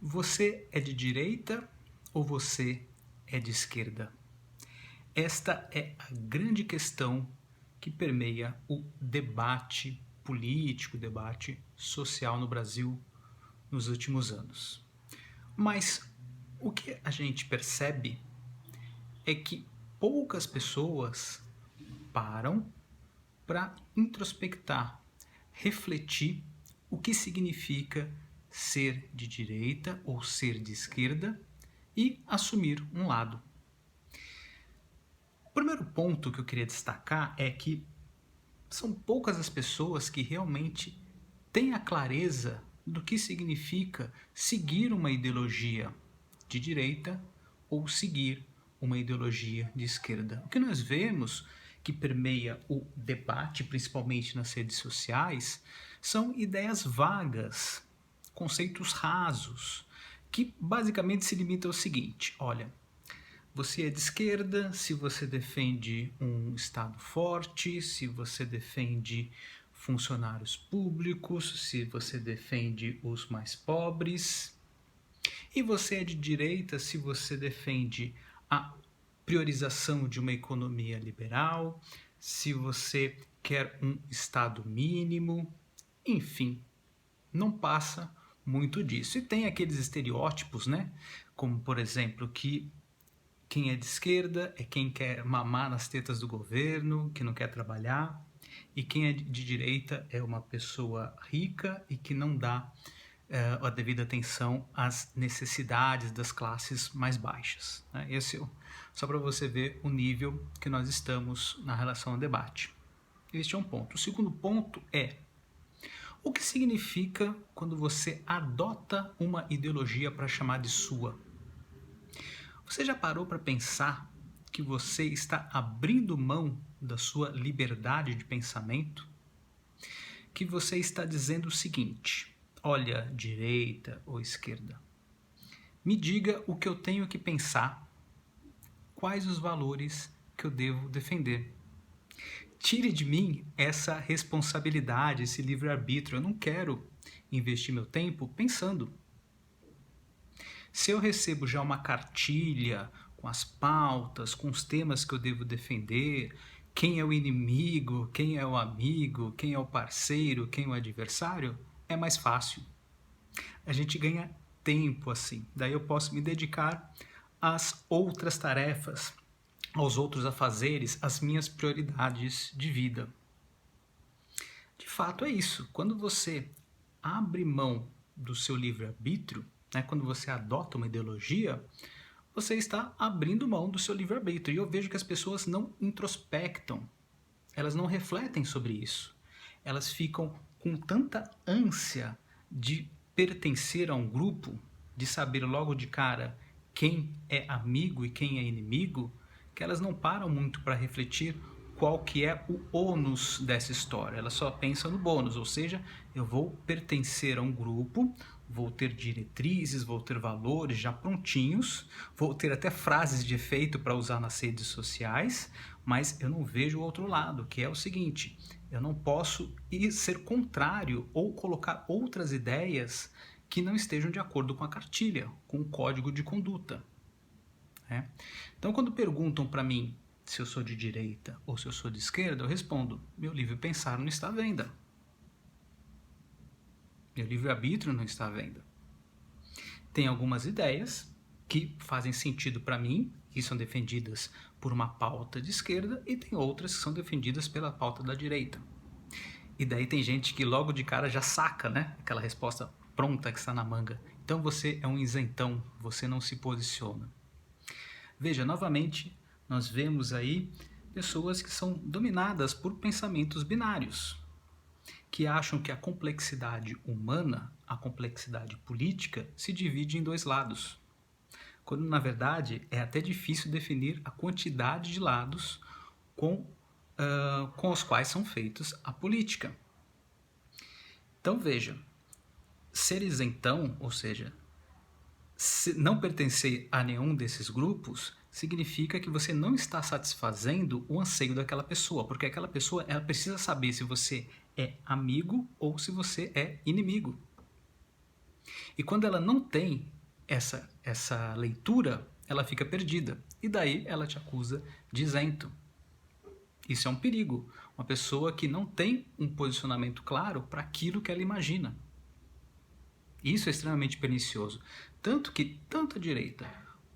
Você é de direita ou você é de esquerda? Esta é a grande questão que permeia o debate político, o debate social no Brasil nos últimos anos. Mas o que a gente percebe é que poucas pessoas param para introspectar, refletir o que significa ser de direita ou ser de esquerda e assumir um lado. O primeiro ponto que eu queria destacar é que são poucas as pessoas que realmente têm a clareza do que significa seguir uma ideologia de direita ou seguir uma ideologia de esquerda. O que nós vemos que permeia o debate, principalmente nas redes sociais, são ideias vagas, conceitos rasos, que basicamente se limitam ao seguinte: olha, você é de esquerda se você defende um Estado forte, se você defende funcionários públicos, se você defende os mais pobres. E você é de direita se você defende a priorização de uma economia liberal, se você quer um Estado mínimo, enfim, não passa muito disso. E tem aqueles estereótipos, né? Como, por exemplo, que quem é de esquerda é quem quer mamar nas tetas do governo, que não quer trabalhar, e quem é de direita é uma pessoa rica e que não dá a devida atenção às necessidades das classes mais baixas. Né? Esse só para você ver o nível que nós estamos na relação ao debate. Este é um ponto. O segundo ponto é: o que significa quando você adota uma ideologia para chamar de sua? Você já parou para pensar que você está abrindo mão da sua liberdade de pensamento? Que você está dizendo o seguinte: olha, direita ou esquerda, me diga o que eu tenho que pensar, quais os valores que eu devo defender. Tire de mim essa responsabilidade, esse livre-arbítrio. Eu não quero investir meu tempo pensando. Se eu recebo já uma cartilha com as pautas, com os temas que eu devo defender, quem é o inimigo, quem é o amigo, quem é o parceiro, quem é o adversário, é mais fácil. A gente ganha tempo assim. Daí eu posso me dedicar às outras tarefas, aos outros afazeres, às minhas prioridades de vida. De fato é isso. Quando você abre mão do seu livre-arbítrio, né, quando você adota uma ideologia, você está abrindo mão do seu livre-arbítrio. E eu vejo que as pessoas não introspectam, elas não refletem sobre isso. Elas ficam com tanta ânsia de pertencer a um grupo, de saber logo de cara quem é amigo e quem é inimigo, que elas não param muito para refletir qual que é o ônus dessa história. Elas só pensam no bônus, ou seja, eu vou pertencer a um grupo, vou ter diretrizes, vou ter valores já prontinhos, vou ter até frases de efeito para usar nas redes sociais, mas eu não vejo o outro lado, que é o seguinte: eu não posso ser contrário ou colocar outras ideias que não estejam de acordo com a cartilha, com o código de conduta. Né? Então, quando perguntam para mim se eu sou de direita ou se eu sou de esquerda, eu respondo: meu livre pensar não está à venda. Meu livre-arbítrio não está à venda. Tem algumas ideias que fazem sentido para mim, que são defendidas por uma pauta de esquerda, e tem outras que são defendidas pela pauta da direita. E daí tem gente que logo de cara já saca, né? Aquela resposta pronta que está na manga. Então você é um isentão, você não se posiciona. Veja, novamente, nós vemos aí pessoas que são dominadas por pensamentos binários, que acham que a complexidade humana, a complexidade política, se divide em dois lados, quando na verdade é até difícil definir a quantidade de lados com os quais são feitos a política. Então veja, ser isentão, ou seja, não pertencer a nenhum desses grupos, significa que você não está satisfazendo o anseio daquela pessoa, porque aquela pessoa ela precisa saber se você é amigo ou se você é inimigo. E quando ela não tem essa leitura, ela fica perdida. E daí ela te acusa de isento. Isso é um perigo. Uma pessoa que não tem um posicionamento claro para aquilo que ela imagina. Isso é extremamente pernicioso. Tanto que tanto a direita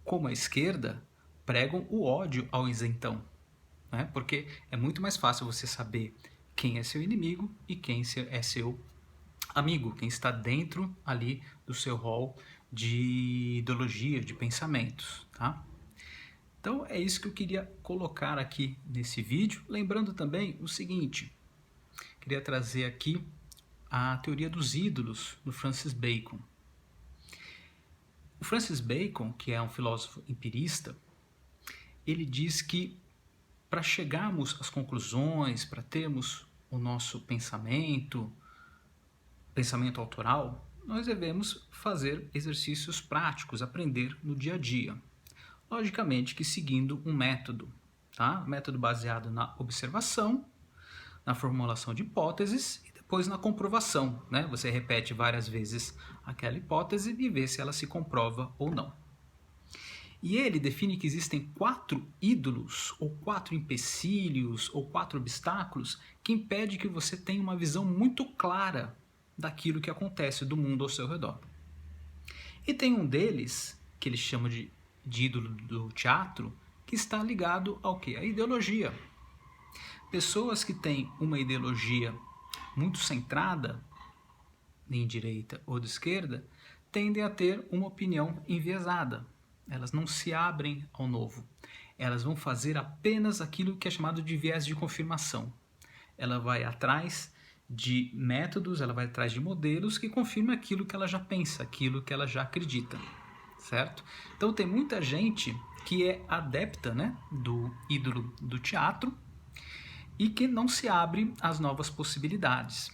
como a esquerda pregam o ódio ao isentão. Né? Porque é muito mais fácil você saber quem é seu inimigo e quem é seu amigo, quem está dentro ali do seu rol de ideologia, de pensamentos. Tá? Então é isso que eu queria colocar aqui nesse vídeo. Lembrando também o seguinte, queria trazer aqui a teoria dos ídolos do Francis Bacon. O Francis Bacon, que é um filósofo empirista, ele diz que para chegarmos às conclusões, para termos o nosso pensamento autoral, nós devemos fazer exercícios práticos, aprender no dia a dia. Logicamente que seguindo um método, tá? Um método baseado na observação, na formulação de hipóteses e depois na comprovação, né? Você repete várias vezes aquela hipótese e vê se ela se comprova ou não. E ele define que existem 4 ídolos, ou 4 empecilhos, ou 4 obstáculos que impedem que você tenha uma visão muito clara daquilo que acontece do mundo ao seu redor. E tem um deles, que ele chama de ídolo do teatro, que está ligado ao quê? À ideologia. Pessoas que têm uma ideologia muito centrada em direita ou de esquerda tendem a ter uma opinião enviesada. Elas não se abrem ao novo. Elas vão fazer apenas aquilo que é chamado de viés de confirmação. Ela vai atrás de métodos, ela vai atrás de modelos que confirmam aquilo que ela já pensa, aquilo que ela já acredita, certo? Então tem muita gente que é adepta, né, do ídolo do teatro e que não se abre às novas possibilidades,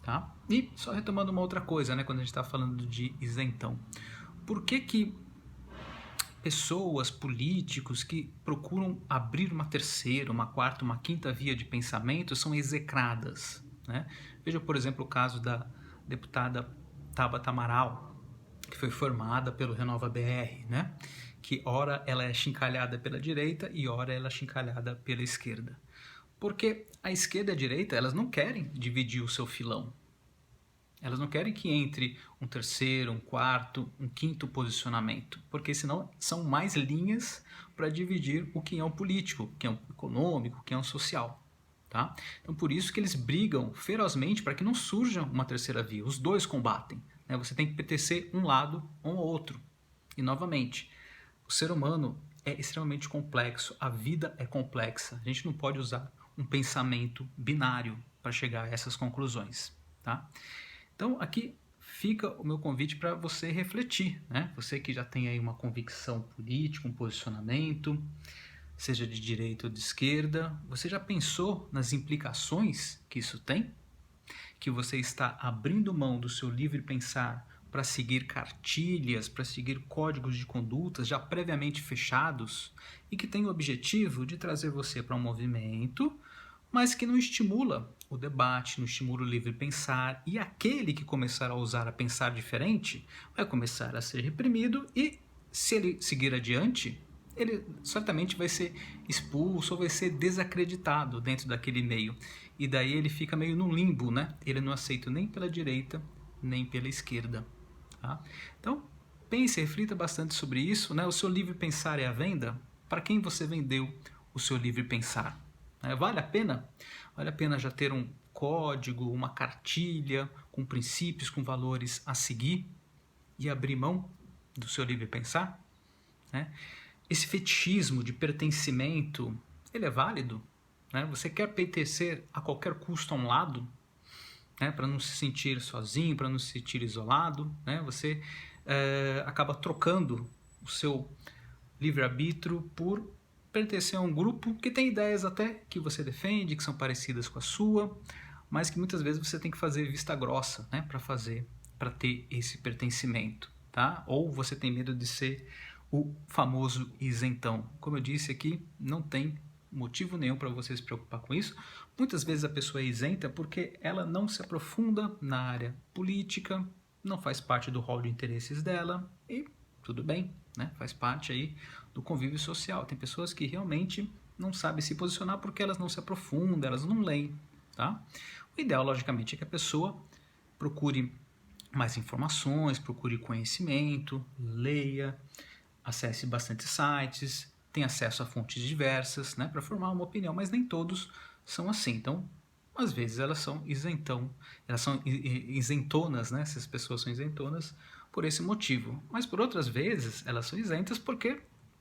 tá? E só retomando uma outra coisa, né, quando a gente está falando de isentão. Por que pessoas, políticos que procuram abrir uma terceira, uma quarta, uma quinta via de pensamento são execradas, né? Veja, por exemplo, o caso da deputada Tabata Amaral, que foi formada pelo Renova BR, né? Que ora ela é chincalhada pela direita e ora ela é chincalhada pela esquerda. Porque a esquerda e a direita, elas não querem dividir o seu filão. Elas não querem que entre um terceiro, um quarto, um quinto posicionamento, porque senão são mais linhas para dividir o que é um político, o que é um econômico, o que é um social. Tá? Então por isso que eles brigam ferozmente para que não surja uma terceira via. Os dois combatem. Né? Você tem que pertencer um lado ou outro. E novamente, o ser humano é extremamente complexo, a vida é complexa. A gente não pode usar um pensamento binário para chegar a essas conclusões. Tá? Então aqui fica o meu convite para você refletir, né? Você que já tem aí uma convicção política, um posicionamento, seja de direita ou de esquerda, você já pensou nas implicações que isso tem? Que você está abrindo mão do seu livre pensar para seguir cartilhas, para seguir códigos de condutas já previamente fechados e que tem o objetivo de trazer você para um movimento, mas que não estimula o debate, não estimula o livre pensar, e aquele que começar a ousar a pensar diferente vai começar a ser reprimido e, se ele seguir adiante, ele certamente vai ser expulso ou vai ser desacreditado dentro daquele meio. E daí ele fica meio no limbo, né? Ele não é aceito nem pela direita, nem pela esquerda. Tá? Então, pense, reflita bastante sobre isso, né? O seu livre pensar é à venda? Para quem você vendeu o seu livre pensar? Vale a pena? Vale a pena já ter um código, uma cartilha com princípios, com valores a seguir e abrir mão do seu livre pensar? Esse fetichismo de pertencimento, ele é válido? Você quer pertencer a qualquer custo a um lado? Para não se sentir sozinho, para não se sentir isolado? Você acaba trocando o seu livre-arbítrio por pertencer a um grupo que tem ideias até que você defende, que são parecidas com a sua, mas que muitas vezes você tem que fazer vista grossa, para ter esse pertencimento, tá? Ou você tem medo de ser o famoso isentão. Como eu disse aqui, não tem motivo nenhum para você se preocupar com isso. Muitas vezes a pessoa é isenta porque ela não se aprofunda na área política, não faz parte do rol de interesses dela e tudo bem, né? Faz parte aí do convívio social. Tem pessoas que realmente não sabem se posicionar porque elas não se aprofundam, elas não leem, tá? O ideal, logicamente, é que a pessoa procure mais informações, procure conhecimento, leia, acesse bastante sites, tenha acesso a fontes diversas, né, para formar uma opinião, mas nem todos são assim. Então, às vezes elas são isentonas, né? Essas pessoas são isentonas por esse motivo. Mas por outras vezes, elas são isentas porque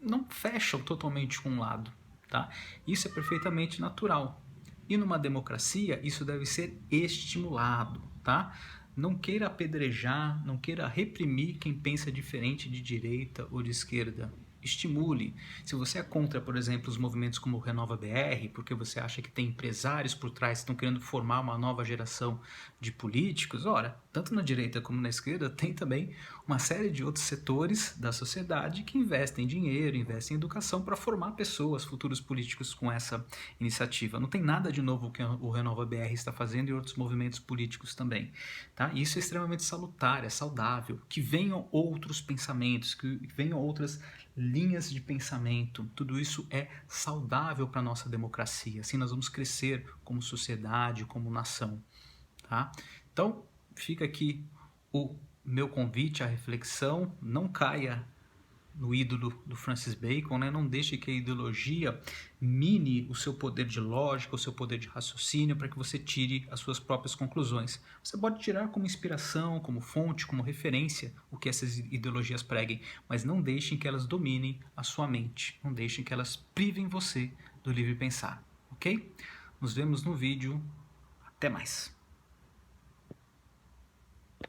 não fecham totalmente com um lado, tá? Isso é perfeitamente natural. E numa democracia, isso deve ser estimulado, tá? Não queira apedrejar, não queira reprimir quem pensa diferente de direita ou de esquerda. Estimule. Se você é contra, por exemplo, os movimentos como o Renova BR, porque você acha que tem empresários por trás que estão querendo formar uma nova geração de políticos, ora, tanto na direita como na esquerda, tem também uma série de outros setores da sociedade que investem dinheiro, investem em educação para formar pessoas, futuros políticos com essa iniciativa. Não tem nada de novo que o Renova BR está fazendo e outros movimentos políticos também. Tá? Isso é extremamente salutar, é saudável. Que venham outros pensamentos, que venham outras linhas de pensamento, tudo isso é saudável para a nossa democracia. Assim nós vamos crescer como sociedade, como nação. Tá? Então, fica aqui o meu convite à reflexão. Não caia no ídolo do Francis Bacon, né? Não deixe que a ideologia mine o seu poder de lógica, o seu poder de raciocínio, para que você tire as suas próprias conclusões. Você pode tirar como inspiração, como fonte, como referência o que essas ideologias preguem, mas não deixem que elas dominem a sua mente, não deixem que elas privem você do livre pensar, ok? Nos vemos no vídeo, até mais!